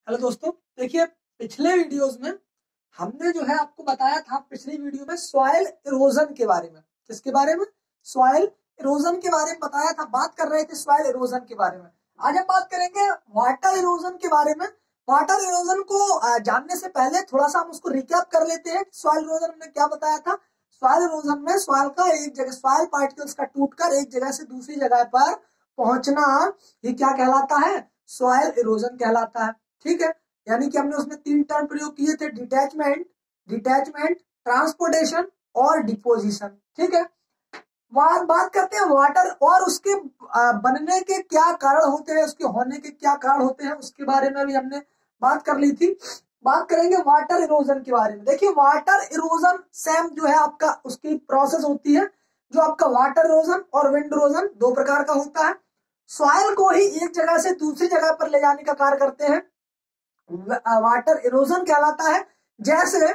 Hello दोस्तों, देखिए पिछले वीडियोस में हमने जो है आपको बताया था पिछली वीडियो में सॉइल इरोजन के बारे में। किसके बारे में? सॉइल इरोजन के बारे में बताया था। बात कर रहे थे सॉइल इरोजन के बारे में। आज हम बात करेंगे वाटर इरोजन के बारे में। वाटर इरोजन को जानने से पहले थोड़ा सा हम उसको रिकैप कर लेते हैं। सॉइल इरोजन हमने क्या बताया था? सॉइल इरोजन में सॉइल का एक जगह सॉइल पार्टिकल्स का टूटकर एक जगह से दूसरी जगह पर पहुंचना ये क्या कहलाता है? सॉइल इरोजन कहलाता है। ठीक है, यानी कि हमने उसमें तीन टर्म प्रयोग किए थे, डिटैचमेंट, ट्रांसपोर्टेशन और डिपोजिशन। ठीक है, बात करते हैं वाटर और उसके बनने के क्या कारण होते हैं, उसके होने के क्या कारण होते हैं, उसके बारे में भी हमने बात कर ली थी। बात करेंगे वाटर इरोजन के बारे में। देखिए वाटर इरोजन सेम जो है आपका उसकी प्रोसेस होती है। जो आपका वाटर इरोजन और विंड इरोजन दो प्रकार का होता है। सॉइल को ही एक जगह से दूसरी जगह पर ले जाने का कार्य करते हैं, वाटर इरोजन कहलाता है। जैसे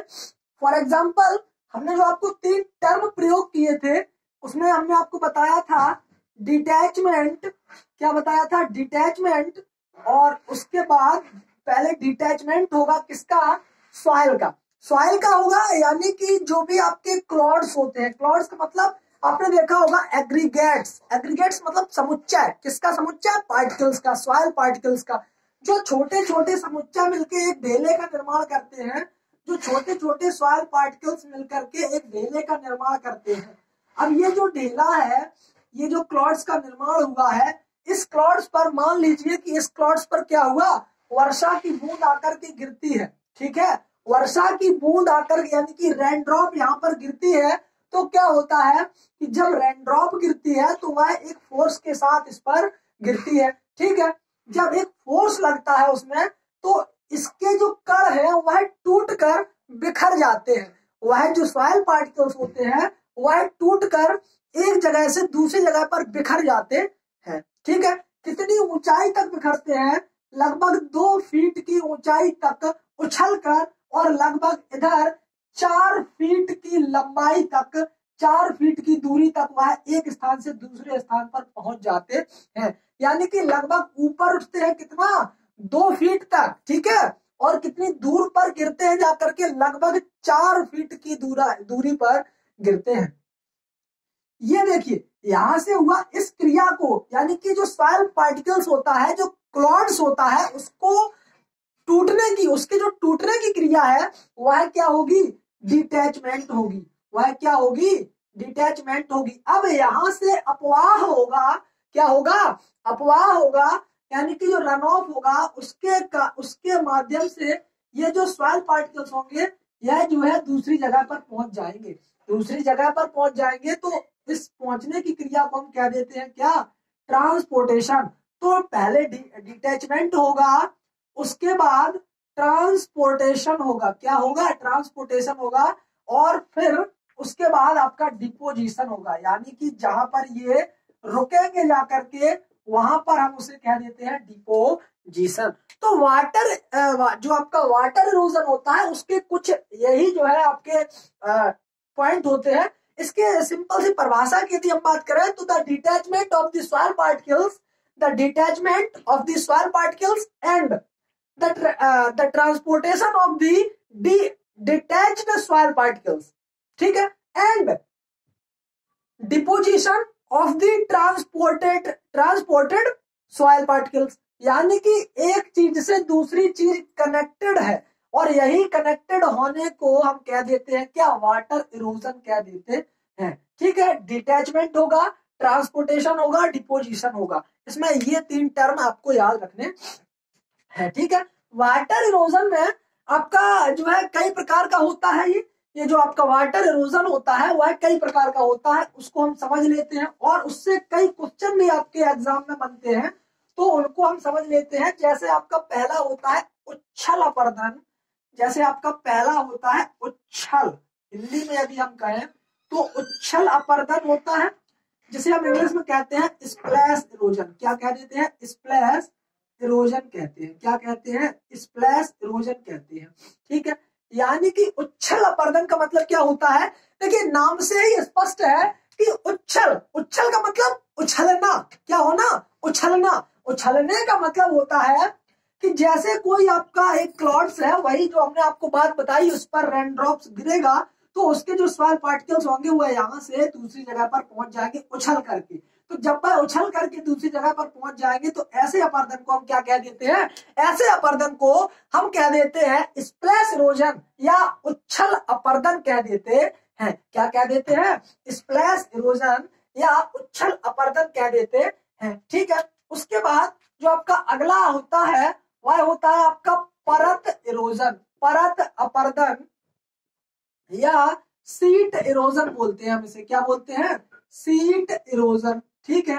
फॉर एग्जांपल हमने जो आपको तीन टर्म प्रयोग किए थे उसमें हमने आपको बताया था डिटैचमेंट। क्या बताया था? डिटैचमेंट। और उसके बाद पहले डिटैचमेंट होगा किसका? सॉइल का। सॉइल का होगा, यानी कि जो भी आपके क्लॉड्स होते हैं, क्लॉड्स का मतलब आपने देखा होगा एग्रीगेट्स मतलब समुच्चय। किसका समुच्चय? पार्टिकल्स का, सॉइल पार्टिकल्स का। जो छोटे छोटे समुच्चय मिलकर एक ढेले का निर्माण करते हैं, जो छोटे छोटे सॉइल पार्टिकल्स मिलकर के एक ढेले का निर्माण करते हैं। अब ये जो ढेला है, ये जो क्लॉड्स का निर्माण हुआ है, इस क्लॉड्स पर मान लीजिए कि इस क्लॉड्स पर क्या हुआ? वर्षा की बूंद आकर के गिरती है। ठीक है, वर्षा की बूंद आकर यानी कि रेन ड्रॉप यहाँ पर गिरती है। तो क्या होता है कि जब रेन ड्रॉप गिरती है तो वह एक फोर्स के साथ इस पर गिरती है। ठीक है, जब एक फोर्स लगता है उसमें तो इसके जो कण है वह टूटकर बिखर जाते हैं। वह जो सॉइल पार्टिकल्स होते हैं वह टूटकर एक जगह से दूसरी जगह पर बिखर जाते हैं। ठीक है, कितनी ऊंचाई तक बिखरते हैं? लगभग 2 फीट की ऊंचाई तक उछलकर और लगभग इधर 4 फीट की लंबाई तक, 4 फीट की दूरी तक वह एक स्थान से दूसरे स्थान पर पहुंच जाते हैं। यानी कि लगभग ऊपर उठते हैं कितना? 2 फीट तक। ठीक है, और कितनी दूर पर गिरते हैं? जाकर के लगभग 4 फीट की दूरी पर गिरते हैं। ये देखिए यहां से हुआ इस क्रिया को, यानी कि जो सॉइल पार्टिकल्स होता है, जो क्लॉड्स होता है, उसको टूटने की, उसके जो टूटने की क्रिया है वह क्या होगी? डिटैचमेंट होगी। वह क्या होगी? डिटैचमेंट होगी। अब यहां से अपवाह होगा। क्या होगा? अपवाह होगा, यानी कि जो रन ऑफ होगा उसके माध्यम से ये जो सॉइल पार्टिकल्स होंगे यह जो है दूसरी जगह पर पहुंच जाएंगे। दूसरी जगह पर पहुंच जाएंगे तो इस पहुंचने की क्रिया को हम क्या देते हैं? क्या? ट्रांसपोर्टेशन। तो पहले डिटैचमेंट होगा, उसके बाद ट्रांसपोर्टेशन होगा। क्या होगा? ट्रांसपोर्टेशन होगा। और फिर उसके बाद आपका डिपोजिशन होगा, यानी कि जहां पर ये रुकेंगे जाकर के वहां पर हम उसे कह देते हैं डिपोजिशन। तो वाटर जो आपका वाटर इरोजन होता है उसके कुछ यही जो है आपके पॉइंट होते हैं। इसके सिंपल सी परिभाषा की यदि हम बात करें तो the detachment of the soil particles, the detachment of the soil particles and the transportation of the detached soil particles. ठीक है, and deposition of the transported soil particles, यानी कि एक चीज से दूसरी चीज कनेक्टेड है और यही कनेक्टेड होने को हम कह देते हैं क्या? वाटर इरोजन कह देते हैं। ठीक है, डिटैचमेंट होगा, ट्रांसपोर्टेशन होगा, डिपोजिशन होगा। इसमें ये तीन टर्म आपको याद रखने है। ठीक है, वाटर इरोजन में आपका जो है कई प्रकार का होता है। ये जो आपका वाटर इरोजन होता है वह कई प्रकार का होता है, उसको हम समझ लेते हैं और उससे कई क्वेश्चन भी आपके एग्जाम में बनते हैं तो उनको हम समझ लेते हैं। जैसे आपका पहला होता है उच्छल अपर्दन। जैसे आपका पहला होता है उच्छल, हिंदी में यदि हम कहें तो उच्छल अपर्दन होता है, जिसे हम इंग्लिश में कहते हैं स्प्लैश इरोजन। क्या कह देते हैं? स्प्लैश इरोजन कहते हैं। क्या कहते हैं? स्प्लैश इरोजन कहते हैं। ठीक है, यानी कि उच्छल अपर्दन का मतलब क्या होता है? देखिए नाम से ही स्पष्ट है कि उच्छल का मतलब उछलना। क्या होना? उछलना। उछलने का मतलब होता है कि जैसे कोई आपका एक क्लाउड्स है, वही जो हमने आपको बात बताई, उस पर रेन ड्रॉप्स गिरेगा तो उसके जो सॉइल पार्टिकल्स होंगे वो यहाँ से दूसरी जगह पर पहुंच जाएंगे उछल करके। तो जब वह उछल करके दूसरी जगह पर पहुंच जाएंगे तो ऐसे अपर्दन को हम क्या कह देते हैं? ऐसे अपर्दन को हम कह देते हैं स्प्लैश इरोजन या उच्छल अपर्दन कह देते हैं। क्या कह देते हैं? स्प्लैश इरोजन या उच्छल अपर्दन कह देते हैं। ठीक है, उसके बाद जो आपका अगला होता है वह होता है आपका परत इरोजन, परत अपर्दन या सीट इरोजन बोलते हैं हम इसे। क्या बोलते हैं? Seat erosion. ठीक है,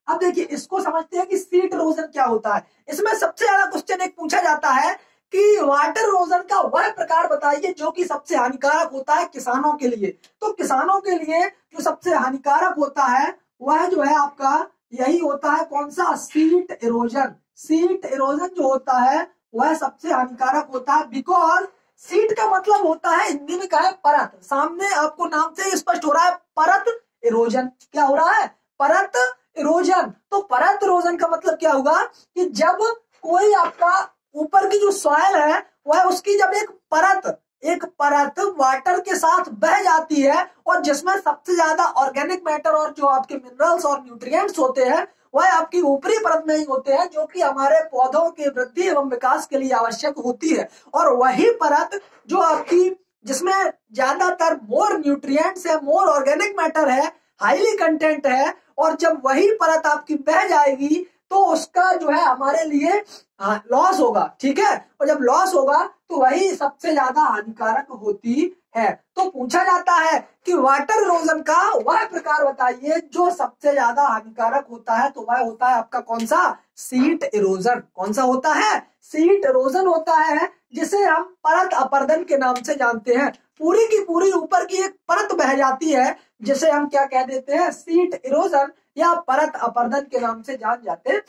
अब देखिए इसको समझते हैं कि सीट इरोजन क्या होता है। इसमें सबसे ज्यादा क्वेश्चन एक पूछा जाता है कि वाटर इरोजन का वह प्रकार बताइए जो कि सबसे हानिकारक होता है किसानों के लिए। तो किसानों के लिए जो सबसे हानिकारक होता है वह जो है आपका यही होता है, कौन सा? Seat erosion. सीट इरोजन जो होता है वह सबसे हानिकारक होता है, बिकॉज सीट का मतलब होता है हिंदी में क्या है? परत। सामने आपको नाम से स्पष्ट हो रहा है परत इरोजन। क्या हो रहा है? परत इरोजन। तो परत इरोजन का मतलब क्या होगा कि जब कोई आपका ऊपर की जो सॉइल है वह उसकी जब एक परत वाटर के साथ बह जाती है और जिसमें सबसे ज्यादा ऑर्गेनिक मैटर और जो आपके मिनरल्स और न्यूट्रिएंट्स होते हैं वह आपकी ऊपरी परत में ही होते हैं, जो कि हमारे पौधों के वृद्धि एवं विकास के लिए आवश्यक होती है। और वही परत जो आपकी जिसमें ज्यादातर मोर न्यूट्रिएंट्स है, मोर ऑर्गेनिक मैटर है, हाईली कंटेंट है, और जब वही परत आपकी बह जाएगी तो उसका जो है हमारे लिए लॉस होगा। ठीक है, और जब लॉस होगा तो वही सबसे ज्यादा हानिकारक होती है। तो पूछा जाता है कि वाटर इरोजन का वह प्रकार बताइए जो सबसे ज्यादा हानिकारक होता है। तो वह होता है आपका कौन सा? Seat erosion. कौन सा होता है? सीट इरोजन होता है, जिसे हम परत अपर्दन के नाम से जानते हैं। पूरी की पूरी ऊपर की एक परत बह जाती है जिसे हम क्या कह देते हैं? सीट इरोजन या परत अपर्दन के नाम से जान जाते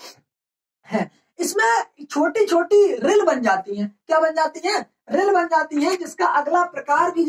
हैं। इसमें छोटी छोटी रिल बन जाती हैं। क्या बन जाती हैं? रिल बन जाती हैं, जिसका अगला प्रकार भी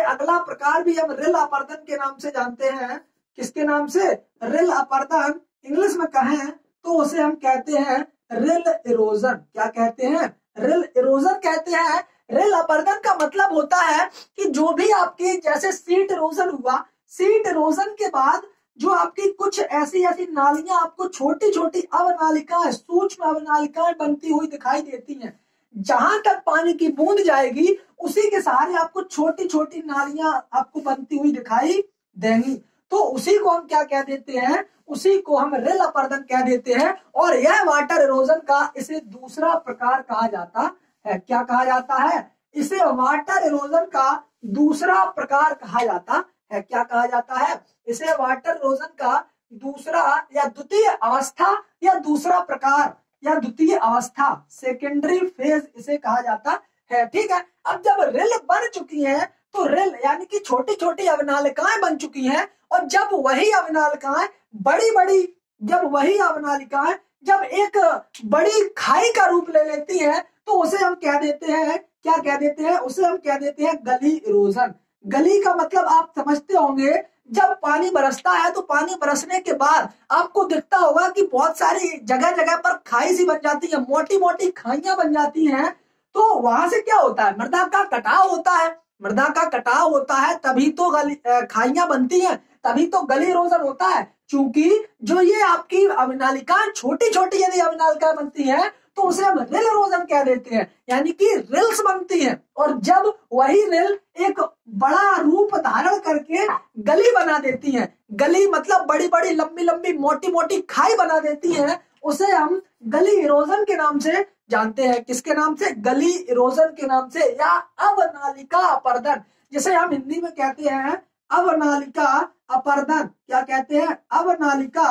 अगला प्रकार भी हम रिल अपर्दन के नाम से जानते हैं। किसके नाम से? रिल अपर्दन। इंग्लिश में कहें तो उसे हम कहते हैं रिल इरोजन। क्या कहते हैं? रिल इरोजन कहते हैं। रिल अपर्दन का मतलब होता है कि जो भी आपकी जैसे सीट इरोजन हुआ, सीट इरोजन के बाद जो आपकी कुछ ऐसी नालियां आपको छोटी छोटी अवनालिकाएं, सूक्ष्म अवनालिकाएं बनती हुई दिखाई देती हैं। जहां तक पानी की बूंद जाएगी उसी के सहारे आपको छोटी छोटी नालियां आपको बनती हुई दिखाई देंगी। तो उसी को हम क्या कह देते हैं? उसी को हम रिल अपर्दन कह देते हैं। और यह वाटर इरोजन का इसे दूसरा प्रकार कहा जाता है। क्या कहा जाता है? इसे वाटर इरोजन का दूसरा प्रकार कहा जाता है। क्या कहा जाता है? इसे वाटर इरोजन का दूसरा या द्वितीय अवस्था या दूसरा प्रकार या द्वितीय अवस्था, सेकेंडरी फेज इसे कहा जाता है। ठीक है, अब जब रिल बन चुकी है तो रिल यानी कि छोटी छोटी अवनालिकाएं बन चुकी हैं, और जब वही अवनालिकाएं जब एक बड़ी खाई का रूप ले लेती है तो उसे हम कह देते हैं, क्या कह देते हैं? उसे हम कह देते हैं गली इरोजन। गली का मतलब आप समझते होंगे, जब पानी बरसता है तो पानी बरसने के बाद आपको दिखता होगा कि बहुत सारी जगह जगह पर खाई सी बन जाती है, मोटी मोटी खाइयां बन जाती हैं। तो वहां से क्या होता है? मृदा का कटाव होता है। मृदा का कटाव होता है तभी तो खाइयां बनती हैं, तभी तो गली इरोजन होता है। क्योंकि जो ये आपकी अवनालिकाएं छोटी छोटी यदि अवनालिकाएं बनती हैं तो उसे हम रिल इरोजन कह देते हैं, यानी कि रिल्स बनती हैं। और जब वही रिल एक बड़ा रूप धारण करके गली बना देती हैं, गली मतलब बड़ी बड़ी लंबी लंबी मोटी मोटी खाई बना देती हैं, उसे हम गली इरोजन के नाम से जानते हैं। किसके नाम से? गली इरोजन के नाम से, या अवनालिका अपर्दन, जिसे हम हिंदी में कहते हैं अवनालिका अपर्दन। क्या कहते हैं? अवनालिका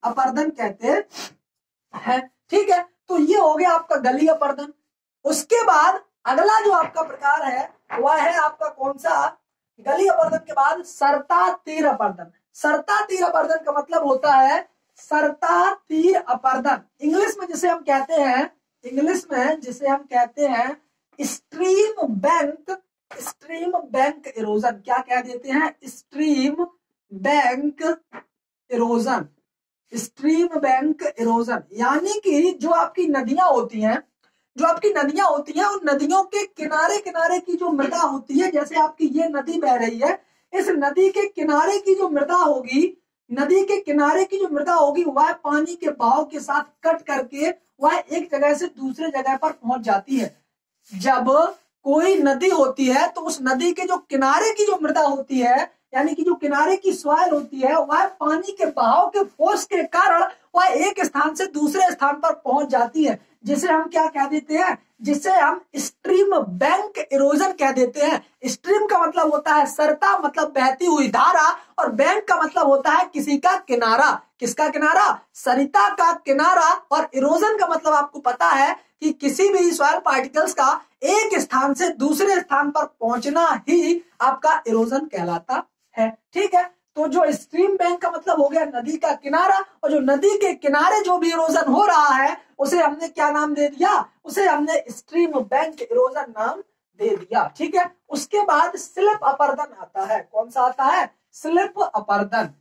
अपर्दन कहते हैं। ठीक है, तो ये हो गया आपका गली अपर्दन। उसके बाद अगला जो आपका प्रकार है वह है आपका कौन सा? गली अपर्दन के बाद सरता तीर अपर्दन। सरता तीर अपर्दन का मतलब होता है सरता तीर अपर्दन। इंग्लिश में जिसे हम कहते हैं स्ट्रीम बैंक इरोजन। क्या कह देते हैं? Stream bank erosion. Stream bank erosion, यानी कि जो आपकी नदियां होती हैं, उन नदियों के किनारे किनारे की जो मृदा होती है, जैसे आपकी ये नदी बह रही है, इस नदी के किनारे की जो मृदा होगी, वह पानी के बहाव के साथ कट करके वह एक जगह से दूसरे जगह पर पहुंच जाती है। जब कोई नदी होती है तो उस नदी के जो किनारे की जो मृदा होती है, यानी कि जो किनारे की सॉइल होती है, वह पानी के बहाव के फोर्स के कारण वह एक स्थान से दूसरे स्थान पर पहुंच जाती है, जिसे हम क्या कह देते हैं, जिसे हम स्ट्रीम बैंक इरोजन कह देते हैं। स्ट्रीम का मतलब होता है सरता, मतलब बहती हुई धारा, और बैंक का मतलब होता है किसी का किनारा। किसका किनारा? सरिता का किनारा। और इरोजन का मतलब आपको पता है कि किसी भी सॉइल पार्टिकल्स का एक स्थान से दूसरे स्थान पर पहुंचना ही आपका इरोजन कहलाता है। ठीक है, तो जो स्ट्रीम बैंक का मतलब हो गया नदी का किनारा, और जो नदी के किनारे जो भी इरोजन हो रहा है उसे हमने क्या नाम दे दिया? उसे हमने स्ट्रीम बैंक इरोजन नाम दे दिया। ठीक है, उसके बाद स्लिप अपर्दन आता है। कौन सा आता है? स्लिप अपर्दन,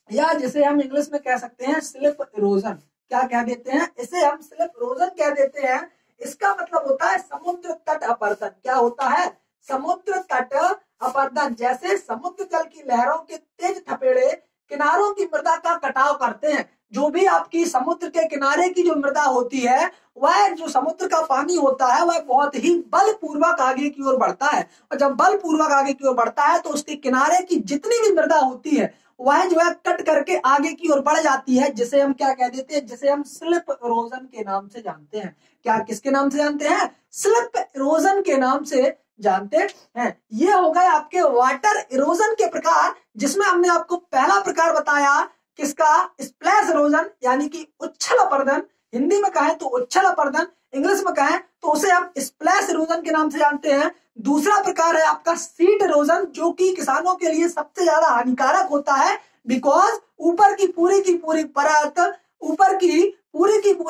या जिसे हम इंग्लिश में कह सकते हैं स्लिप इरोजन। क्या कह देते हैं? इसे हम स्लिप इरोजन कह देते हैं। इसका मतलब होता है समुद्र तट अपर्दन। क्या होता है? समुद्र तट अपर्दन। जैसे समुद्र जल की लहरों के तेज थपेड़े किनारों की मृदा का कटाव करते हैं। जो भी आपकी समुद्र के किनारे की जो मृदा होती है, वह जो समुद्र का पानी होता है वह बहुत ही बलपूर्वक आगे की ओर बढ़ता है, और जब बलपूर्वक आगे की ओर बढ़ता है तो उसके किनारे की जितनी भी मृदा होती है वह जो है कट करके आगे की ओर बढ़ जाती है, जिसे हम क्या कह देते हैं? जिसे हम स्लिप इरोजन के नाम से जानते हैं। क्या किसके नाम से जानते हैं? स्लिप इरोजन के नाम से जानते हैं। ये हो गए आपके वाटर इरोजन के प्रकार, जिसमें हमने आपको पहला प्रकार बताया किसका? स्प्लैश इरोजन, यानी कि उच्छल अपर्दन। हिंदी में कहें तो उच्छल अपर्दन, इंग्लिश में कहें तो उसे हम स्प्लैश इरोजन के नाम से जानते हैं। दूसरा प्रकार है आपका सीट इरोजन, जो कि किसानों के लिए सबसे ज्यादा हानिकारक होता है, बिकॉज ऊपर की पूरी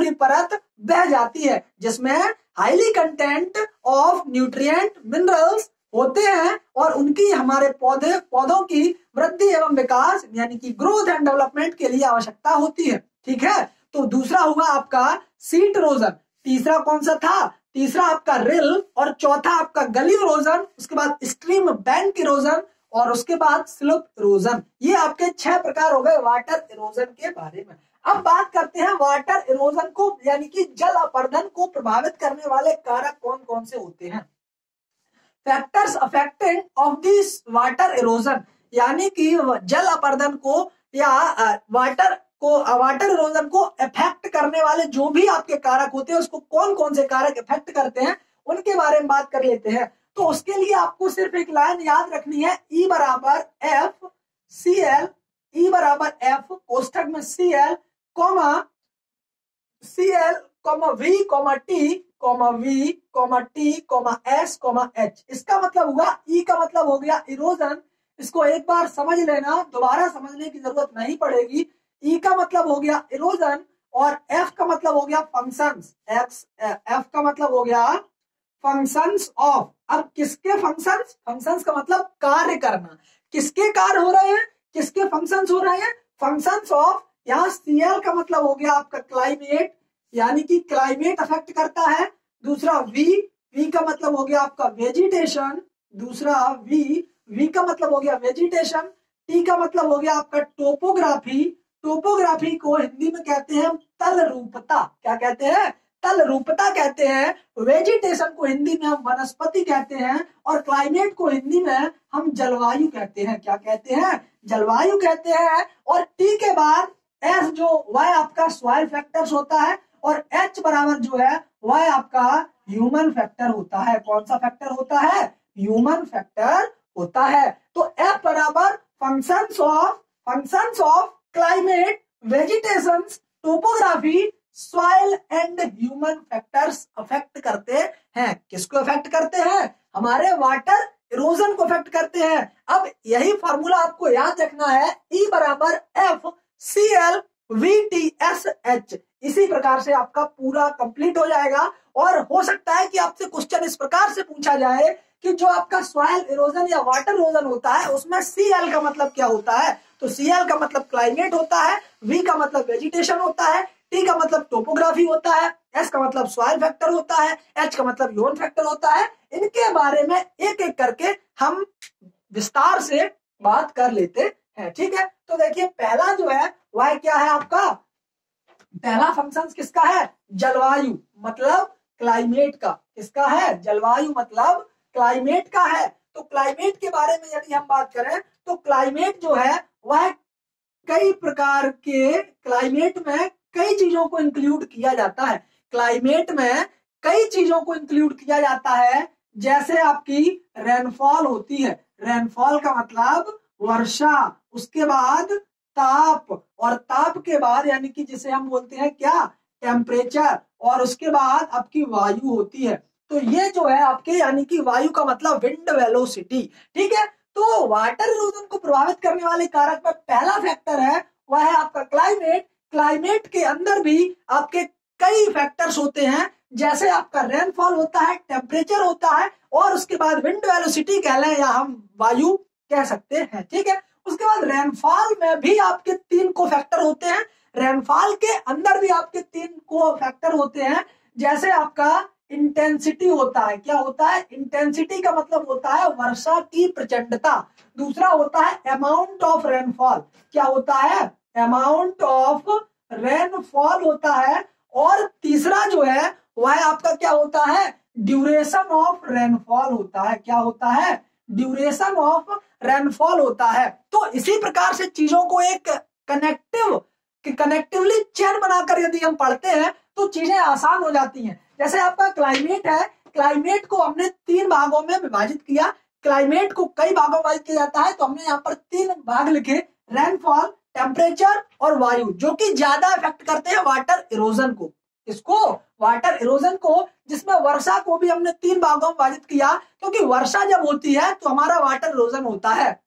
परत बह जाती है, जिसमें highly content of nutrient minerals होते हैं, और उनकी हमारे पौधों की वृद्धि एवं विकास, यानी कि ग्रोथ एंड डेवलपमेंट के लिए आवश्यकता होती है। ठीक है, तो दूसरा हुआ आपका सीट इरोजन। तीसरा कौन सा था? तीसरा आपका रिल, और चौथा आपका गली इरोजन, उसके बाद स्ट्रीम बैंक इरोजन, और उसके बाद स्लिप इरोजन। ये आपके 6 प्रकार हो गए वाटर इरोजन के बारे में। अब बात करते हैं वाटर इरोजन को, यानी कि जल अपर्दन को प्रभावित करने वाले कारक कौन कौन से होते हैं। Factors affecting of this water erosion, यानी कि जल अपर्दन को या वाटर इरोजन को इफेक्ट करने वाले जो भी आपके कारक होते हैं, उसको कौन कौन से कारक इफेक्ट करते हैं उनके बारे में बात कर लेते हैं। तो उसके लिए आपको सिर्फ एक लाइन याद रखनी है, E बराबर एफ सी एल, E बराबर एफ कोष्ठक में CL comma V T S H। इसका मतलब हुआ, E का मतलब हो गया इरोजन। इसको एक बार समझ लेना, दोबारा समझने की जरूरत नहीं पड़ेगी। E का मतलब हो गया इरोजन, और F का मतलब हो गया फंक्शंस। F का मतलब हो गया फंक्शंस ऑफ। अब किसके फंक्शंस? फंक्शंस का मतलब कार्य करना। किसके कार्य हो रहे हैं? किसके फंक्शंस हो रहे हैं? Functions of. यहाँ CL का मतलब हो गया आपका क्लाइमेट, यानी कि क्लाइमेट अफेक्ट करता है। दूसरा V का मतलब हो गया आपका वेजिटेशन। दूसरा V का मतलब हो गया वेजिटेशन। T का मतलब हो गया आपका टोपोग्राफी। टोपोग्राफी को हिंदी में कहते हैं तल रूपता। क्या कहते हैं? तल रूपता कहते हैं। वेजिटेशन को हिंदी में हम वनस्पति कहते हैं, और क्लाइमेट को हिंदी में हम जलवायु कहते हैं। क्या कहते हैं? जलवायु कहते हैं। और टी के बाद एस जो वह आपका सॉइल फैक्टर्स होता है, और एच बराबर जो है वह आपका ह्यूमन फैक्टर होता है। कौन सा फैक्टर होता है? ह्यूमन फैक्टर होता है। तो एफ बराबर functions of climate, vegetation, topography, soil and human factors affect करते हैं। किसको अफेक्ट करते हैं? हमारे वाटर इरोजन को अफेक्ट करते हैं। अब यही फॉर्मूला आपको याद रखना है, E बराबर एफ CL VTSH। इसी प्रकार से आपका पूरा कंप्लीट हो जाएगा। और हो सकता है कि आपसे क्वेश्चन इस प्रकार से पूछा जाए कि जो आपका सॉइल इरोजन या वाटर इरोजन होता है उसमें Cl का मतलब क्या होता है, तो Cl का मतलब क्लाइमेट होता है, V का मतलब वेजिटेशन होता है, T का मतलब टोपोग्राफी होता है, S का मतलब सॉइल फैक्टर होता है, H का मतलब ह्यूमन फैक्टर होता है। इनके बारे में एक एक करके हम विस्तार से बात कर लेते हैं। ठीक है, तो देखिए पहला जो है वह क्या है आपका, पहला फंक्शन किसका है, जलवायु मतलब क्लाइमेट का। किसका है, जलवायु मतलब क्लाइमेट का है। तो क्लाइमेट के बारे में यदि हम बात करें तो क्लाइमेट जो है वह कई प्रकार के, क्लाइमेट में कई चीजों को इंक्लूड किया जाता है। क्लाइमेट में कई चीजों को इंक्लूड किया जाता है, जैसे आपकी रेनफॉल होती है, रेनफॉल का मतलब वर्षा, उसके बाद ताप, और ताप के बाद यानी कि जिसे हम बोलते हैं क्या, टेम्परेचर, और उसके बाद आपकी वायु होती है। तो ये जो है आपके यानी कि वायु का मतलब विंड वेलोसिटी। ठीक है, तो वाटर इरोजन को प्रभावित करने वाले कारक में पहला फैक्टर है वह है आपका क्लाइमेट। क्लाइमेट के अंदर भी आपके कई फैक्टर्स होते हैं, जैसे आपका रेनफॉल होता है, टेम्परेचर होता है, और उसके बाद विंड वेलोसिटी कह लें या हम वायु कह सकते हैं। ठीक है, उसके बाद रेनफॉल में भी आपके 3 को फैक्टर होते हैं, रेनफॉल के अंदर भी आपके 3 को फैक्टर होते हैं, जैसे आपका इंटेंसिटी होता है, क्या होता है, इंटेंसिटी का मतलब होता है वर्षा की प्रचंडता। दूसरा होता है अमाउंट ऑफ रेनफॉल, क्या होता है, अमाउंट ऑफ रेनफॉल होता है। और तीसरा जो है वह आपका क्या होता है, ड्यूरेशन ऑफ रेनफॉल होता है। क्या होता है, ड्यूरेशन ऑफ रेनफॉल होता है। तो इसी प्रकार से चीजों को एक कनेक्टिवली चेन बनाकर यदि हम पढ़ते हैं तो चीजें आसान हो जाती हैं। जैसे आपका क्लाइमेट है, क्लाइमेट को हमने 3 भागों में विभाजित किया, क्लाइमेट को कई भागों में विभाजित किया जाता है, तो हमने यहाँ पर 3 भाग लिखे, रेनफॉल, टेम्परेचर और वायु, जो कि ज्यादा इफेक्ट करते हैं वाटर इरोजन को। इसको वाटर इरोजन को, जिसमें वर्षा को भी हमने 3 भागों में विभाजित किया, क्योंकि वर्षा जब होती है तो हमारा वाटर इरोजन होता है।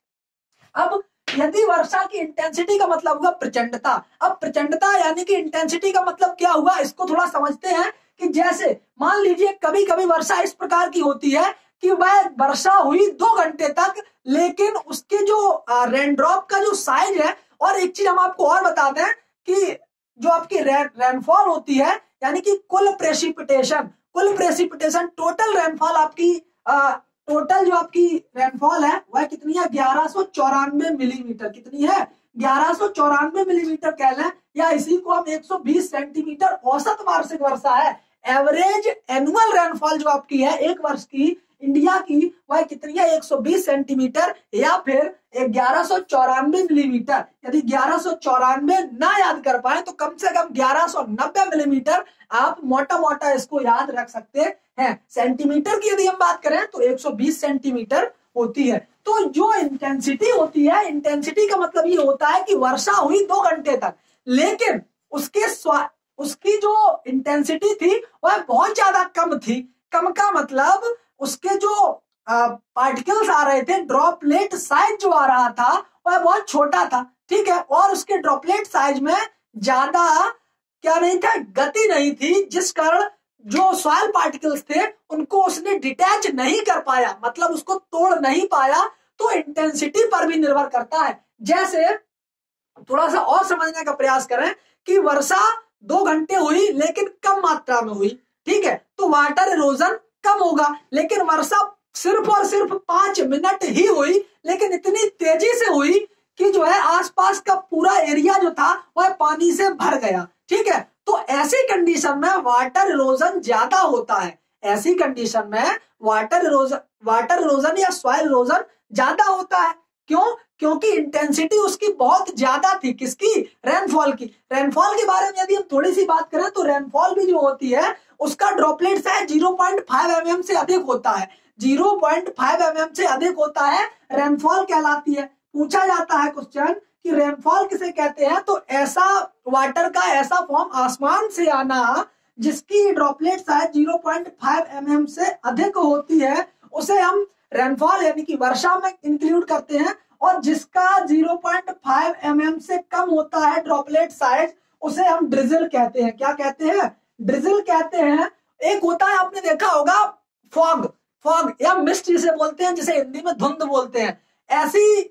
अब यदि वर्षा की इंटेंसिटी का मतलब हुआ प्रचंडता, अब प्रचंडता यानी कि इंटेंसिटी का मतलब क्या हुआ, इसको थोड़ा समझते हैं। कि जैसे मान लीजिए कभी कभी वर्षा इस प्रकार की होती है कि वह वर्षा हुई 2 घंटे तक, लेकिन उसके जो रेनड्रॉप का जो साइज है, और एक चीज हम आपको और बता दें कि जो आपकी रेनफॉल होती है यानी कि कुल प्रेसिपिटेशन टोटल रेनफॉल आपकी टोटल जो आपकी रेनफॉल है वह कितनी है, 1194 मिलीमीटर। कितनी है, 1194 मिलीमीटर कह लें, या इसी को हम 120 सेंटीमीटर औसत वार्षिक वर्षा है। एवरेज एनुअल रेनफॉल जो आपकी है एक वर्ष की इंडिया की, वह कितनी है, 120 सेंटीमीटर या फिर 1194 मिलीमीटर। यदि 1194 ना याद कर पाए तो कम से कम 1190 मिलीमीटर आप मोटा मोटा इसको याद रख सकते हैं। सेंटीमीटर की यदि हम बात करें तो 120 सेंटीमीटर होती है। तो जो इंटेंसिटी होती है, इंटेंसिटी का मतलब ये होता है कि वर्षा हुई 2 घंटे तक, लेकिन उसकी जो इंटेंसिटी थी वह बहुत ज्यादा कम थी। कम का मतलब उसके जो पार्टिकल्स आ रहे थे, ड्रॉपलेट साइज जो आ रहा था वह बहुत छोटा था। ठीक है, और उसके ड्रॉपलेट साइज में ज्यादा क्या नहीं था, गति नहीं थी, जिस कारण जो सॉइल पार्टिकल्स थे उनको उसने डिटैच नहीं कर पाया, मतलब उसको तोड़ नहीं पाया। तो इंटेंसिटी पर भी निर्भर करता है। जैसे थोड़ा सा और समझने का प्रयास करें कि वर्षा 2 घंटे हुई लेकिन कम मात्रा में हुई, ठीक है, तो वाटर इरोजन कम होगा। लेकिन वर्षा सिर्फ और सिर्फ 5 मिनट ही हुई, लेकिन इतनी तेजी से हुई कि जो है आसपास का पूरा एरिया जो था वह पानी से भर गया। ठीक है, तो ऐसी कंडीशन में वाटर इरोजन ज्यादा होता है। ऐसी कंडीशन में वाटर इरोजन या सॉइल इरोजन ज्यादा होता है। क्यों? क्योंकि इंटेंसिटी उसकी बहुत ज्यादा थी। किसकी? रेनफॉल की। रेनफॉल के बारे में यदि हम थोड़ी सी बात करें तो रेनफॉल भी जो होती है उसका ड्रॉपलेट साइज 0.5 mm से अधिक होता है। 0.5 mm से अधिक होता है, रेनफॉल कहलाती है। पूछा जाता है क्वेश्चन कि रेनफॉल किसे कहते हैं, तो ऐसा वाटर का ऐसा फॉर्म आसमान से आना जिसकी ड्रॉपलेट साइज 0.5 mm से अधिक होती है उसे हम रेनफॉल यानी कि वर्षा में इंक्लूड करते हैं। और जिसका 0.5 mm से कम होता है ड्रॉपलेट साइज उसे हम ड्रिजल कहते हैं। क्या कहते हैं? ड्रिजल कहते हैं। एक होता है, आपने देखा होगा, फॉग। फॉग या मिस्ट जिसे बोलते हैं, जिसे हिंदी में धुंध बोलते हैं, ऐसी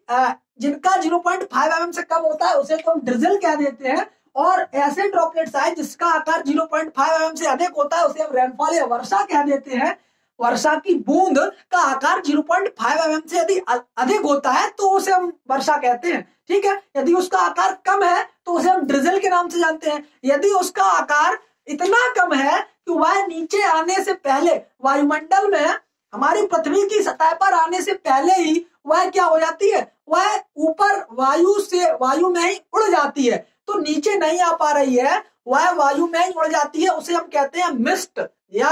जिनका 0.5 mm से कम होता है उसे तो हम ड्रिजल कह देते हैं, और ऐसे ड्रॉपलेट्स आए जिसका आकार 0.5 mm से अधिक होता है उसे हम रेनफॉल या वर्षा कह देते हैं। वर्षा की बूंद का आकार 0.5 mm से यदि अधिक होता है तो उसे हम वर्षा कहते हैं, ठीक है। यदि उसका आकार कम है तो उसे हम ड्रिजल के नाम से जानते हैं। यदि उसका आकार इतना कम है कि वह नीचे आने से पहले वायुमंडल में, हमारी पृथ्वी की सतह पर आने से पहले ही वह क्या हो जाती है, वह ऊपर वायु में ही उड़ जाती है, तो नीचे नहीं आ पा रही है, वह वायु में ही उड़ जाती है, उसे हम कहते हैं मिस्ट, या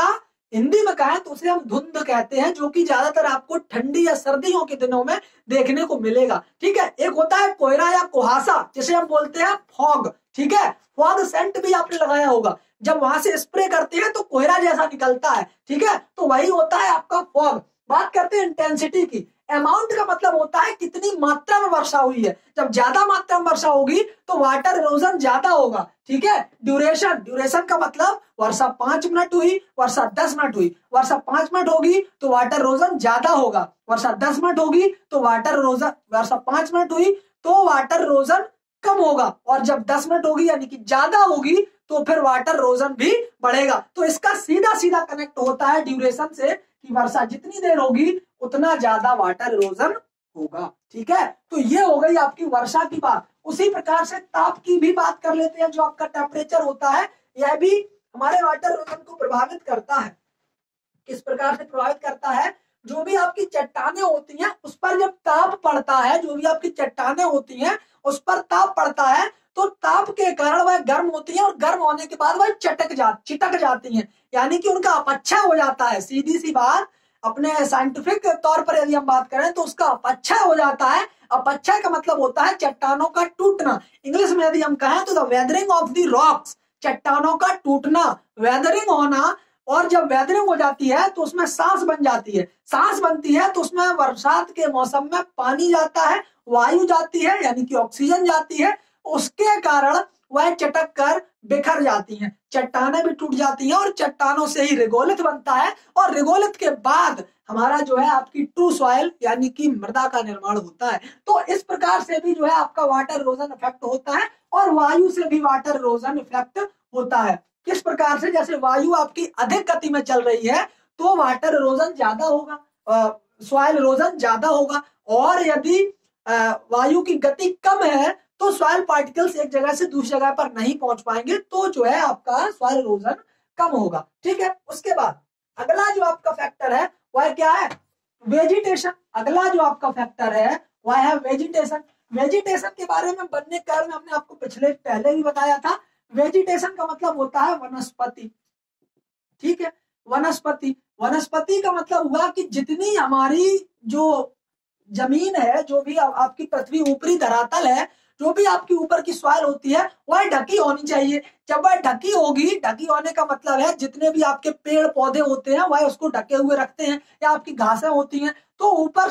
हिंदी में कहें तो उसे हम धुंध कहते हैं, जो कि ज्यादातर आपको ठंडी या सर्दियों के दिनों में देखने को मिलेगा, ठीक है। एक होता है कोहरा या कुहासा, जिसे हम बोलते हैं फॉग, ठीक है। फॉग सेंट भी आपने लगाया होगा, जब वहां से स्प्रे करते हैं तो कोहरा जैसा निकलता है, ठीक है, तो वही होता है आपका फॉग। बात करते हैं इंटेंसिटी की। अमाउंट का मतलब होता है कितनी मात्रा में वर्षा हुई है। जब ज्यादा मात्रा में वर्षा होगी तो वाटर इरोजन ज्यादा होगा, ठीक है। ड्यूरेशन का मतलब वर्षा 5 मिनट हुई, वर्षा 10 मिनट हुई, वर्षा 5 मिनट होगी तो वाटर इरोजन ज्यादा होगा, वर्षा 10 मिनट होगी तो वर्षा 5 मिनट हुई तो वाटर इरोजन कम होगा, और जब 10 मिनट होगी यानी कि ज्यादा होगी तो फिर वाटर इरोजन भी बढ़ेगा। तो इसका सीधा सीधा कनेक्ट होता है ड्यूरेशन से, कि वर्षा जितनी देर होगी उतना ज्यादा वाटर इरोजन होगा, ठीक है। तो ये हो गई आपकी वर्षा की बात। उसी प्रकार से ताप की भी बात कर लेते हैं। जो आपका टेम्परेचर होता है यह भी हमारे वाटर इरोजन को प्रभावित करता है। किस प्रकार से प्रभावित करता है, जो भी आपकी चट्टानें होती हैं उस पर जब ताप पड़ता है, जो भी आपकी चट्टानें होती हैं उस पर ताप पड़ता है, तो ताप के कारण वह गर्म होती है, और गर्म होने के बाद वह चिटक जाती हैं, यानी कि उनका अपक्षय हो जाता है। सीधी सी बात, अपने साइंटिफिक तौर पर यदि हम बात करें तो उसका अपक्षय हो जाता है। अपक्षय का मतलब होता है चट्टानों का टूटना। इंग्लिश में यदि हम कहें तो the weathering of the rocks, चट्टानों का टूटना, वेदरिंग होना। और जब वेदरिंग हो जाती है तो उसमें सांस बन जाती है, सांस बनती है तो उसमें बरसात के मौसम में पानी जाता है, वायु जाती है, यानी कि ऑक्सीजन जाती है, उसके कारण वह चटक कर बिखर जाती हैं, चट्टानें भी टूट जाती हैं, और चट्टानों से ही रिगोलिथ बनता है, और रिगोलिथ के बाद हमारा जो है आपकी ट्रू सॉइल यानी कि मृदा का निर्माण होता है। तो इस प्रकार से भी जो है आपका वाटर इरोजन इफेक्ट होता है, और वायु से भी वाटर इरोजन इफेक्ट होता है। किस प्रकार से, जैसे वायु आपकी अधिक गति में चल रही है तो वाटर इरोजन ज्यादा होगा, सॉइल इरोजन ज्यादा होगा, और यदि वायु की गति कम है तो सॉइल पार्टिकल्स एक जगह से दूसरी जगह पर नहीं पहुंच पाएंगे, तो जो है आपका सॉइल इरोजन कम होगा, ठीक है। उसके बाद अगला जो आपका फैक्टर है वह क्या है, वेजिटेशन। अगला जो आपका फैक्टर है वह है वेजिटेशन। वेजिटेशन के बारे में बनने कारण में हमने आपको पहले भी बताया था। वेजिटेशन का मतलब होता है वनस्पति, ठीक है। वनस्पति का मतलब हुआ कि जितनी हमारी जो जमीन है, जो भी आपकी पृथ्वी ऊपरी धरातल है, जो भी आपकी ऊपर की सॉइल होती है वह ढकी होनी चाहिए। जब वह ढकी होगी, ढकी होने का मतलब है जितने भी आपके पेड़ पौधे होते हैं वह उसको ढके हुए रखते हैं, या आपकी घासें होती हैं, तो ऊपर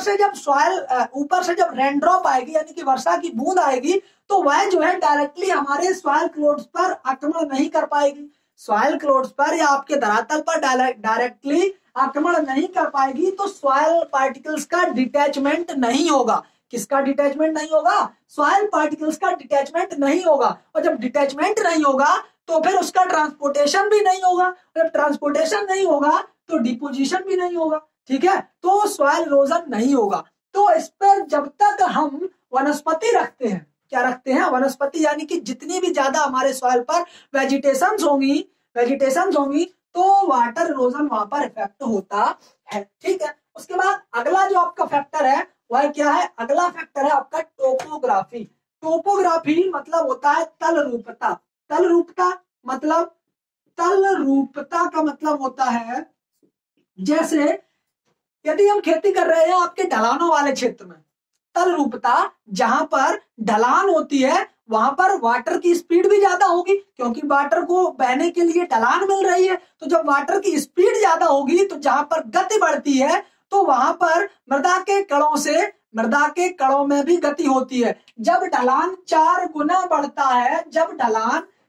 से जब रेनड्रॉप आएगी यानी कि वर्षा की बूंद आएगी तो वह जो है डायरेक्टली हमारे सॉइल क्लोथ्स पर आक्रमण नहीं कर पाएगी, सॉइल क्लोथ्स पर या आपके धरातल पर डायरेक्टली आक्रमण नहीं कर पाएगी, तो सॉइल पार्टिकल्स का डिटैचमेंट नहीं होगा। किसका डिटैचमेंट नहीं होगा, सॉइल पार्टिकल्स का डिटैचमेंट नहीं होगा, और जब डिटैचमेंट नहीं होगा तो फिर उसका ट्रांसपोर्टेशन भी नहीं होगा, जब ट्रांसपोर्टेशन नहीं होगा तो डिपोजिशन भी नहीं होगा, ठीक है, तो सॉइल इरोजन नहीं होगा। तो इस पर जब तक हम वनस्पति रखते हैं, क्या रखते हैं, वनस्पति, यानी कि जितनी भी ज्यादा हमारे सॉइल पर वेजिटेशंस होंगी तो वाटर इरोजन वहां पर इफेक्ट होता है, ठीक है। उसके बाद अगला जो आपका फैक्टर है वह क्या है, अगला फैक्टर है आपका टोपोग्राफी। टोपोग्राफी मतलब होता है तल रूपता। तल रूपता का मतलब होता है, जैसे यदि हम खेती कर रहे हैं आपके ढलानों वाले क्षेत्र में, तल रूपता, जहां पर ढलान होती है वहां पर वाटर की स्पीड भी ज्यादा होगी, क्योंकि वाटर को बहने के लिए ढलान मिल रही है। तो जब वाटर की स्पीड ज्यादा होगी तो जहां पर गति बढ़ती है तो वहां पर मृदा के कणों में भी गति होती है। जब ढलान 4 गुना बढ़ता है,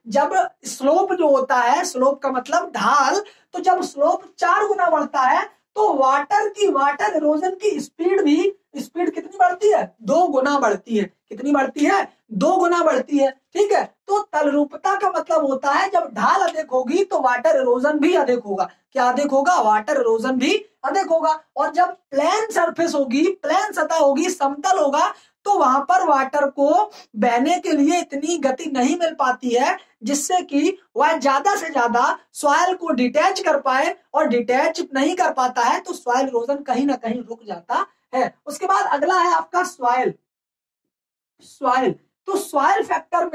जब स्लोप जो होता है, स्लोप का मतलब ढाल, तो जब स्लोप 4 गुना बढ़ता है तो वाटर इरोजन की स्पीड कितनी बढ़ती है? 2 गुना बढ़ती है। कितनी बढ़ती है? 2 गुना बढ़ती है। ठीक है, तो तलरूपता का मतलब होता है जब ढाल अधिक होगी तो वाटर इरोजन भी अधिक होगा। क्या अधिक होगा? वाटर इरोजन भी अधिक होगा। और जब प्लेन सरफेस होगी, प्लेन सतह होगी, समतल होगा, तो वहां पर वाटर को बहने के लिए इतनी गति नहीं मिल पाती है जिससे कि वह ज्यादा से ज्यादा सॉइल को डिटैच कर पाए, और डिटैच नहीं कर पाता है तो सॉइल इरोजन कहीं ना कहीं रुक जाता है। उसके बाद अगला है आपका सॉइल। तो सॉइल फैक्टर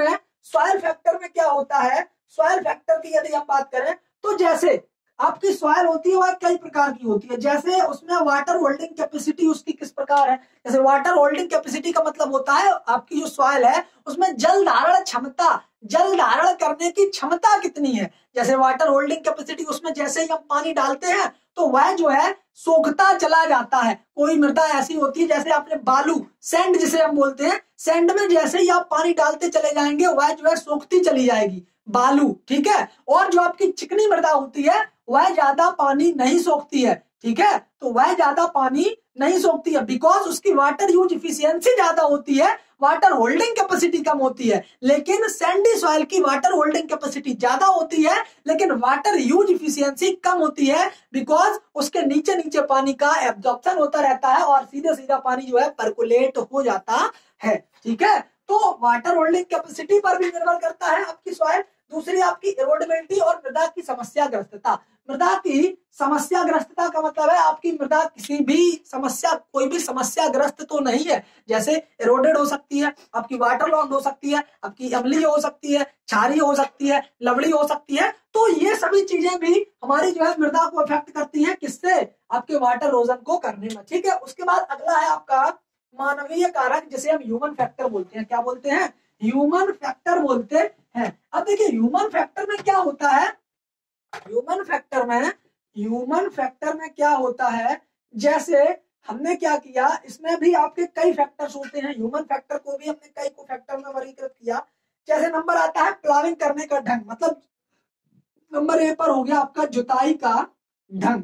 में क्या होता है? सॉइल फैक्टर की यदि हम बात करें तो जैसे आपकी सॉइल होती है वह कई प्रकार की होती है। जैसे उसमें वाटर होल्डिंग कैपेसिटी उसकी किस प्रकार है? जैसे वाटर होल्डिंग कैपेसिटी का मतलब होता है आपकी जो सॉइल है उसमें जल धारण करने की क्षमता कितनी है। जैसे वाटर होल्डिंग कैपेसिटी, उसमें जैसे ही हम पानी डालते हैं तो वह जो है सोखता चला जाता है। कोई मृदा ऐसी होती है, जैसे आपने बालू, सैंड जिसे हम बोलते हैं, सैंड में जैसे ही आप पानी डालते चले जाएंगे वह जो है सोखती चली जाएगी, बालू। ठीक है, और जो आपकी चिकनी मृदा होती है वह ज्यादा पानी नहीं सोखती है। ठीक है, तो वह ज्यादा पानी नहीं सोखती है बिकॉज उसकी वाटर यूज इफिशियंसी ज्यादा होती है, वाटर होल्डिंग कैपेसिटी कम होती है। लेकिन सैंडी सॉइल की वाटर होल्डिंग कैपेसिटी ज्यादा होती है लेकिन वाटर यूज इफिशियंसी कम होती है बिकॉज उसके नीचे नीचे पानी का एब्जॉर्प्शन होता रहता है और सीधे सीधा पानी जो है परकुलेट हो जाता है। ठीक है, तो वाटर होल्डिंग कैपेसिटी पर भी निर्भर करता है आपकी सॉइल। दूसरी आपकी एरोडेबिलिटी और मृदा की समस्याग्रस्तता। मृदा की समस्याग्रस्तता का मतलब है आपकी मृदा किसी भी समस्या, कोई भी समस्याग्रस्त तो नहीं है। जैसे एरोडेड हो सकती है, आपकी वाटर लॉग्ड हो सकती है, आपकी अम्लीय हो सकती है, क्षारीय हो सकती है, लवड़ी हो सकती है। तो ये सभी चीजें भी हमारी जो है मृदा को अफेक्ट करती हैं, किससे? आपके वाटर इरोजन को करने में। ठीक है, उसके बाद अगला है आपका मानवीय कारक, जिसे हम ह्यूमन फैक्टर बोलते हैं। क्या बोलते हैं? ह्यूमन फैक्टर बोलते हैं। अब देखिए ह्यूमन फैक्टर में क्या होता है? ह्यूमन फैक्टर में क्या होता है, जैसे हमने क्या किया, इसमें भी आपके कई फैक्टर्स होते हैं। ह्यूमन फैक्टर को भी हमने कई को फैक्टर में वर्गीकृत किया। जैसे नंबर आता है प्लाविंग करने का ढंग, मतलब नंबर ए पर हो गया आपका जुताई का ढंग।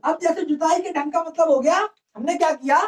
अब जैसे जुताई के ढंग का मतलब हो गया, हमने क्या किया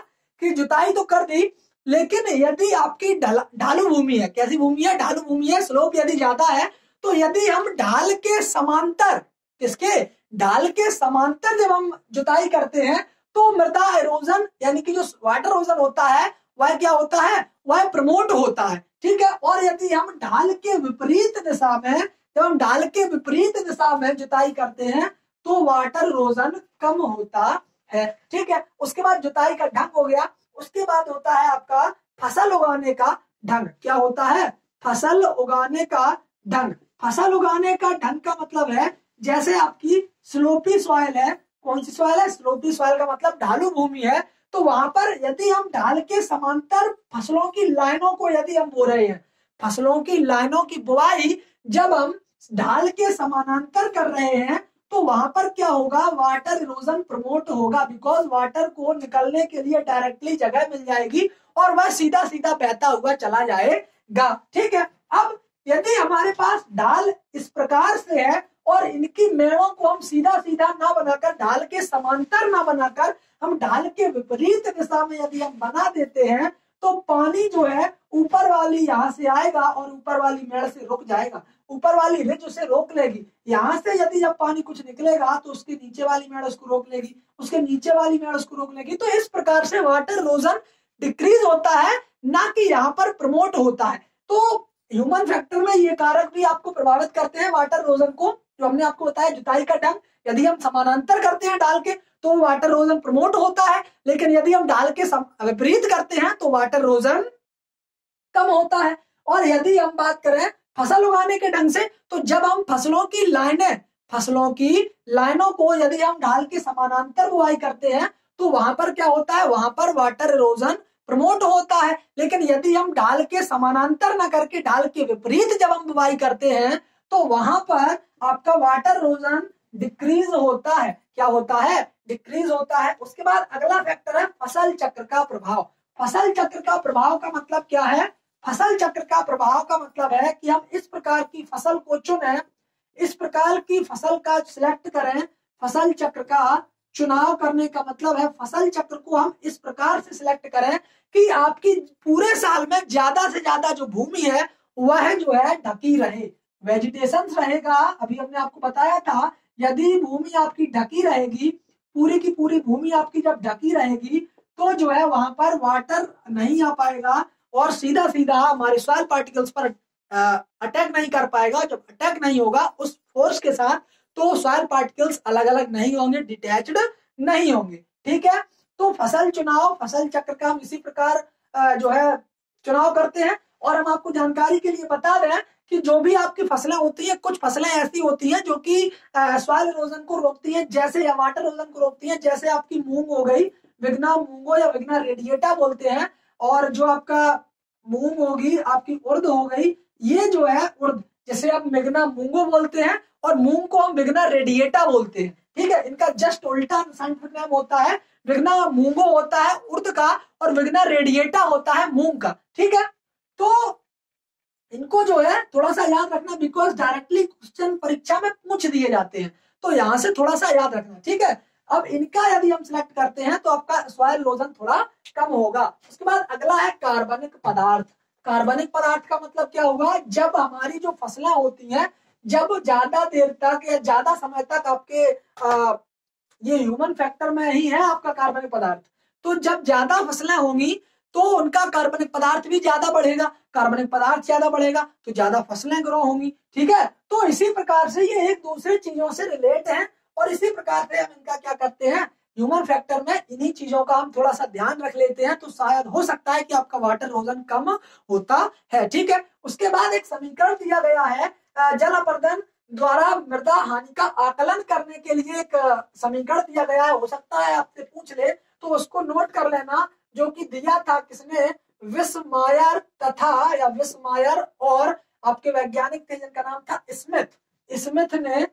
कि जुताई तो कर दी, लेकिन यदि आपकी ढालू भूमि है, कैसी भूमि है? ढालू भूमि है, स्लोप यदि ज्यादा है, तो यदि हम ढाल के समांतर, किसके? ढाल के समांतर जब हम जुताई करते हैं तो मृदा इरोजन यानी कि जो वाटर इरोजन होता है वह क्या होता है? वह प्रमोट होता है। ठीक है, और यदि हम ढाल के विपरीत दिशा में, जब हम ढाल के विपरीत दिशा में जुताई करते हैं तो वाटर इरोजन कम होता है। ठीक है, उसके बाद जुताई का ढंग हो गया। उसके बाद होता है आपका फसल उगाने का ढंग। क्या होता है? फसल उगाने का ढंग। फसल उगाने का ढंग का मतलब है, जैसे आपकी स्लोपी सॉइल है, कौन सी सॉइल है? स्लोपी सॉइल का मतलब ढालू भूमि है, तो वहां पर यदि हम ढाल के समांतर फसलों की लाइनों को यदि हम बो रहे हैं, फसलों की लाइनों की बुआई जब हम ढाल के समानांतर कर रहे हैं तो वहां पर क्या होगा? वाटर इरोजन प्रमोट होगा बिकॉज वाटर को निकलने के लिए डायरेक्टली जगह मिल जाएगी और वह सीधा सीधा बहता हुआ चला जाएगा। ठीक है, अब यदि हमारे पास ढाल इस प्रकार से है और इनकी मेड़ों को हम सीधा सीधा ना बनाकर, ढाल के समांतर ना बनाकर, हम ढाल के विपरीत दिशा में यदि हम बना देते हैं तो पानी जो है ऊपर वाली यहाँ से आएगा और ऊपर वाली मेड़ से रुक जाएगा। ऊपर वाली रिज उसे रोक लेगी। यहाँ से यदि जब पानी कुछ निकलेगा तो उसके नीचे वाली मेड़ उसको रोक लेगी, उसके नीचे वाली मेड़ उसको रोक लेगी। तो इस प्रकार से वाटर इरोजन डिक्रीज होता है, ना कि यहाँ पर प्रमोट होता है। तो ह्यूमन फैक्टर में ये कारक भी आपको प्रभावित करते हैं वाटर इरोजन को, जो हमने आपको बताया जुताई का ढंग। यदि हम समानांतर करते हैं डाल के तो वाटर इरोजन प्रमोट होता है, लेकिन यदि हम डाल के विपरीत करते हैं तो वाटर इरोजन कम होता है। और यदि हम बात करें फसल उगाने के ढंग से, तो जब हम फसलों की लाइनों को यदि हम ढाल के समानांतर बुआई करते हैं तो वहां पर क्या होता है? वहां पर वाटर इरोजन प्रमोट होता है। लेकिन यदि हम ढाल के समानांतर ना करके ढाल के विपरीत जब हम बुआई करते हैं तो वहां पर आपका वाटर इरोजन डिक्रीज होता है। क्या होता है? डिक्रीज होता है। उसके बाद अगला फैक्टर है फसल चक्र का प्रभाव। फसल चक्र का प्रभाव का मतलब क्या है? फसल चक्र का प्रभाव का मतलब है कि हम इस प्रकार की फसल को चुनें, इस प्रकार की फसल का सिलेक्ट करें, फसल चक्र का चुनाव करने का मतलब है फसल चक्र को हम इस प्रकार से सिलेक्ट करें कि आपकी पूरे साल में ज्यादा से ज्यादा जो भूमि है वह जो है ढकी रहे, वेजिटेशन रहेगा। अभी हमने आपको बताया था यदि भूमि आपकी ढकी रहेगी, पूरी की पूरी भूमि आपकी जब ढकी रहेगी तो जो है वहां पर वाटर नहीं आ पाएगा और सीधा सीधा हमारे सॉइल पार्टिकल्स पर अटैक नहीं कर पाएगा। जब अटैक नहीं होगा उस फोर्स के साथ तो सॉइल पार्टिकल्स अलग अलग नहीं होंगे, डिटैच्ड नहीं होंगे। ठीक है, तो फसल चुनाव, फसल चक्र का हम इसी प्रकार जो है चुनाव करते हैं। और हम आपको जानकारी के लिए बता दें कि जो भी आपकी फसलें होती है, कुछ फसलें ऐसी होती हैं जो कि सॉइल इरोजन को रोकती हैं, जैसे या वाटर इरोजन को रोकती हैं। जैसे आपकी मूंग हो गई, विग्ना मूंगो या विग्ना रेडिएटा बोलते हैं, और जो आपका मूंग होगी, आपकी उर्द हो गई, ये जो है उर्द, जैसे आप विग्ना मूंगो बोलते हैं और मूंग को हम विग्ना रेडिएटा बोलते हैं। ठीक है, इनका जस्ट उल्टा साइंटिफिक नेम होता है, विग्ना मूंगो होता है उर्द का और विग्ना रेडिएटा होता है मूंग का। ठीक है, तो इनको जो है थोड़ा सा याद रखना, बिकॉज डायरेक्टली क्वेश्चन परीक्षा में पूछ दिए जाते हैं, तो यहां से थोड़ा सा याद रखना। ठीक है, अब इनका यदि हम सिलेक्ट करते हैं तो आपका सॉइल इरोजन थोड़ा कम होगा। उसके बाद अगला है कार्बनिक पदार्थ। कार्बनिक पदार्थ का मतलब क्या होगा, जब हमारी जो फसलें होती हैं, जब ज्यादा देर तक या ज्यादा समय तक आपके ये ह्यूमन फैक्टर में ही है आपका कार्बनिक पदार्थ, तो जब ज्यादा फसलें होंगी तो उनका कार्बनिक पदार्थ भी ज्यादा बढ़ेगा, कार्बनिक पदार्थ ज्यादा बढ़ेगा तो ज्यादा फसलें ग्रो होंगी। ठीक है, तो इसी प्रकार से ये एक दूसरे चीजों से रिलेट है और इसी प्रकार से हम इनका क्या करते हैं, ह्यूमन फैक्टर में इन्हीं चीजों का हम थोड़ा सा ध्यान रख लेते हैं, तो शायद हो सकता है कि आपका वाटर इरोजन कम होता है। ठीक है, उसके बाद एक समीकरण दिया गया है जल अपर्दन द्वारा मृदा हानि का आकलन करने के लिए एक समीकरण दिया गया है। हो सकता है आपसे पूछ ले, तो उसको नोट कर लेना, जो कि दिया था किसने, विस्मायर तथा या विस्मायर और आपके वैज्ञानिक थे जिनका नाम था स्मिथ ने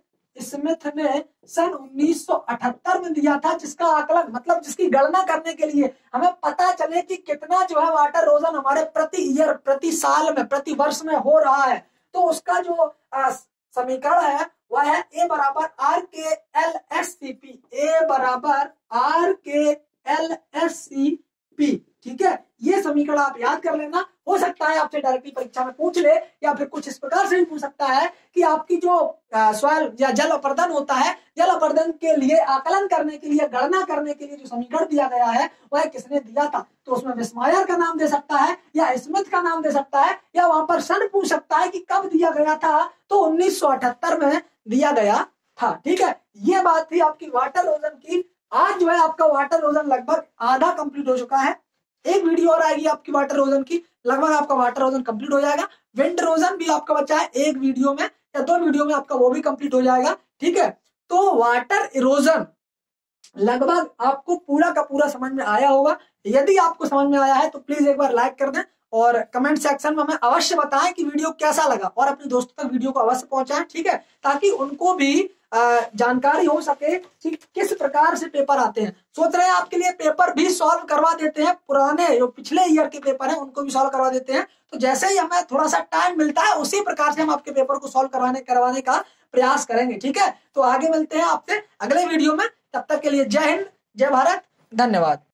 सन 1978 में दिया था, जिसका आकलन मतलब जिसकी गणना करने के लिए हमें पता चले कि कितना जो है वाटर इरोजन हमारे प्रति ईयर, प्रति साल में, प्रति वर्ष में हो रहा है। तो उसका जो समीकरण है वह है ए बराबर आर के एल एस सी पी, ए बराबर आर के एल एस सी पी। ठीक है, ये समीकरण आप याद कर लेना। हो सकता है आपसे डायरेक्टली परीक्षा में पूछ ले, या फिर कुछ इस प्रकार से भी पूछ सकता है कि आपकी जो सॉइल या जल अपर्दन होता है, जल अपर्दन के लिए आकलन करने के लिए, गणना करने के लिए जो समीकरण दिया गया है वह किसने दिया था। तो उसमें विस्मायर का नाम दे सकता है या स्मिथ का नाम दे सकता है, या वहां पर सन पूछ सकता है कि कब दिया गया था, तो 1978 में दिया गया था। ठीक है, ये बात थी आपकी वाटर इरोजन की। आज जो है आपका वाटर इरोजन लगभग आधा कंप्लीट हो चुका है। एक वीडियो और आएगी आपकी वाटर इरोजन की, लगभग आपका वाटर इरोजन कंप्लीट हो जाएगा। विंड इरोजन भी आपका बचा है, एक वीडियो में या 2 वीडियो में आपका वो भी कंप्लीट हो जाएगा। ठीक है, तो वाटर इरोजन लगभग आपको पूरा का पूरा समझ में आया होगा। यदि आपको समझ में आया है तो प्लीज एक बार लाइक कर दें और कमेंट सेक्शन में हमें अवश्य बताएं कि वीडियो कैसा लगा, और अपने दोस्तों तक वीडियो को अवश्य पहुंचाएं। ठीक है, ताकि उनको भी जानकारी हो सके कि किस प्रकार से पेपर आते हैं। सोच रहे हैं आपके लिए पेपर भी सॉल्व करवा देते हैं, पुराने जो पिछले ईयर के पेपर हैं उनको भी सॉल्व करवा देते हैं। तो जैसे ही हमें थोड़ा सा टाइम मिलता है उसी प्रकार से हम आपके पेपर को सॉल्व करवाने का प्रयास करेंगे। ठीक है, तो आगे मिलते हैं आपसे अगले वीडियो में, तब तक के लिए जय हिंद, जय भारत, धन्यवाद।